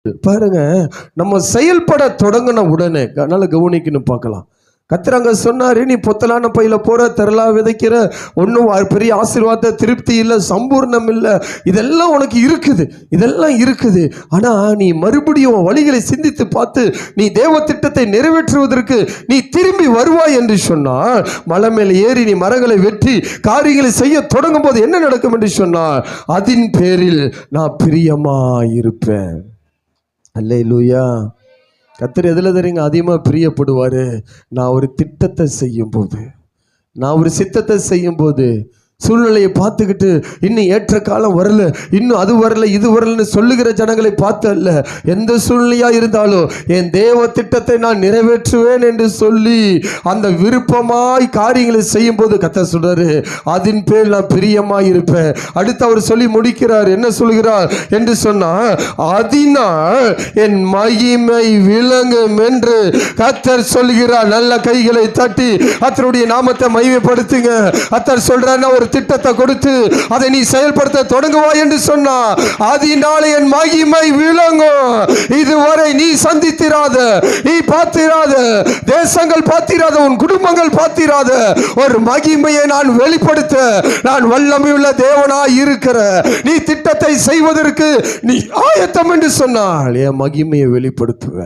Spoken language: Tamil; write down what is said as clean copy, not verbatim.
பாருங்க, நம்ம செயல்பட தொடங்கின உடனே நல்ல கவனிக்கணும் பார்க்கலாம். கர்த்தர் அங்க சொன்னாரு, நீ பொத்தலான பையில போற, திரளா விதைக்கிற, ஒன்றும் பெரிய ஆசீர்வாத திருப்தி இல்லை, சம்பூர்ணம் இல்லை, இதெல்லாம் உனக்கு இருக்குது, இதெல்லாம் இருக்குது. ஆனா நீ மறுபடியும் வழிகளை சிந்தித்து பார்த்து நீ தேவ திட்டத்தை நிறைவேற்றுவதற்கு நீ திரும்பி வருவாய் என்று சொன்னால், மலை மேல் ஏறி நீ மரங்களை வெற்றி காரியங்களை செய்ய தொடங்கும் போது என்ன நடக்கும் என்று சொன்னால், அதன் பேரில் நான் பிரியமாயிருப்பேன். அல்லேலூயா. கர்த்தர் எதில் தெரியுங்க அதிகமாக பிரியப்படுவார்? நான் ஒரு திட்டத்தை செய்யும் போது, நான் ஒரு சித்தத்தை செய்யும் போது, சூழ்நிலையை பார்த்துக்கிட்டு இன்னும் ஏற்ற காலம் வரல, இன்னும் அது வரல இது வரலன்னு சொல்லுகிற ஜனங்களை பார்த்து அல்ல, எந்த சூழ்நிலையா இருந்தாலும் என் தேவ திட்டத்தை நான் நிறைவேற்றுவேன் என்று சொல்லி அந்த விருப்பமாய் காரியங்களை செய்யும் போது கர்த்தர் சொல்றாரு, அதன் பேர் நான் பிரியமாய் இருப்பேன். அடுத்து அவர் சொல்லி முடிக்கிறார், என்ன சொல்கிறார் என்று சொன்னா, அதனால் என் மகிமை விளங்கும் என்று கர்த்தர் சொல்கிறார். நல்ல கைகளை தட்டி கர்த்தருடைய நாமத்தை மகிமைப்படுத்துங்க. கர்த்தர் சொல்றார், ஒரு திட்டத்தை கொடுத்து அதை நீ செயல்படுத்த தொடங்குவாய் என்று சொன்னா, அதனாலே என் மகிமை விளங்கும். இதுவரை நீ சந்தித்திராத, நீ பார்த்திராத, தேசங்கள் பார்த்திராத, உன் குடும்பங்கள் பார்த்திராத ஒரு மகிமையை நான் வெளிப்படுத்த நான் வல்லமையுள்ள தேவனாய் இருக்கிற. நீ திட்டத்தை செய்வதற்கு நீ ஆயத்தம் என்று சொன்னால் என் மகிமையை வெளிப்படுத்துவேன்.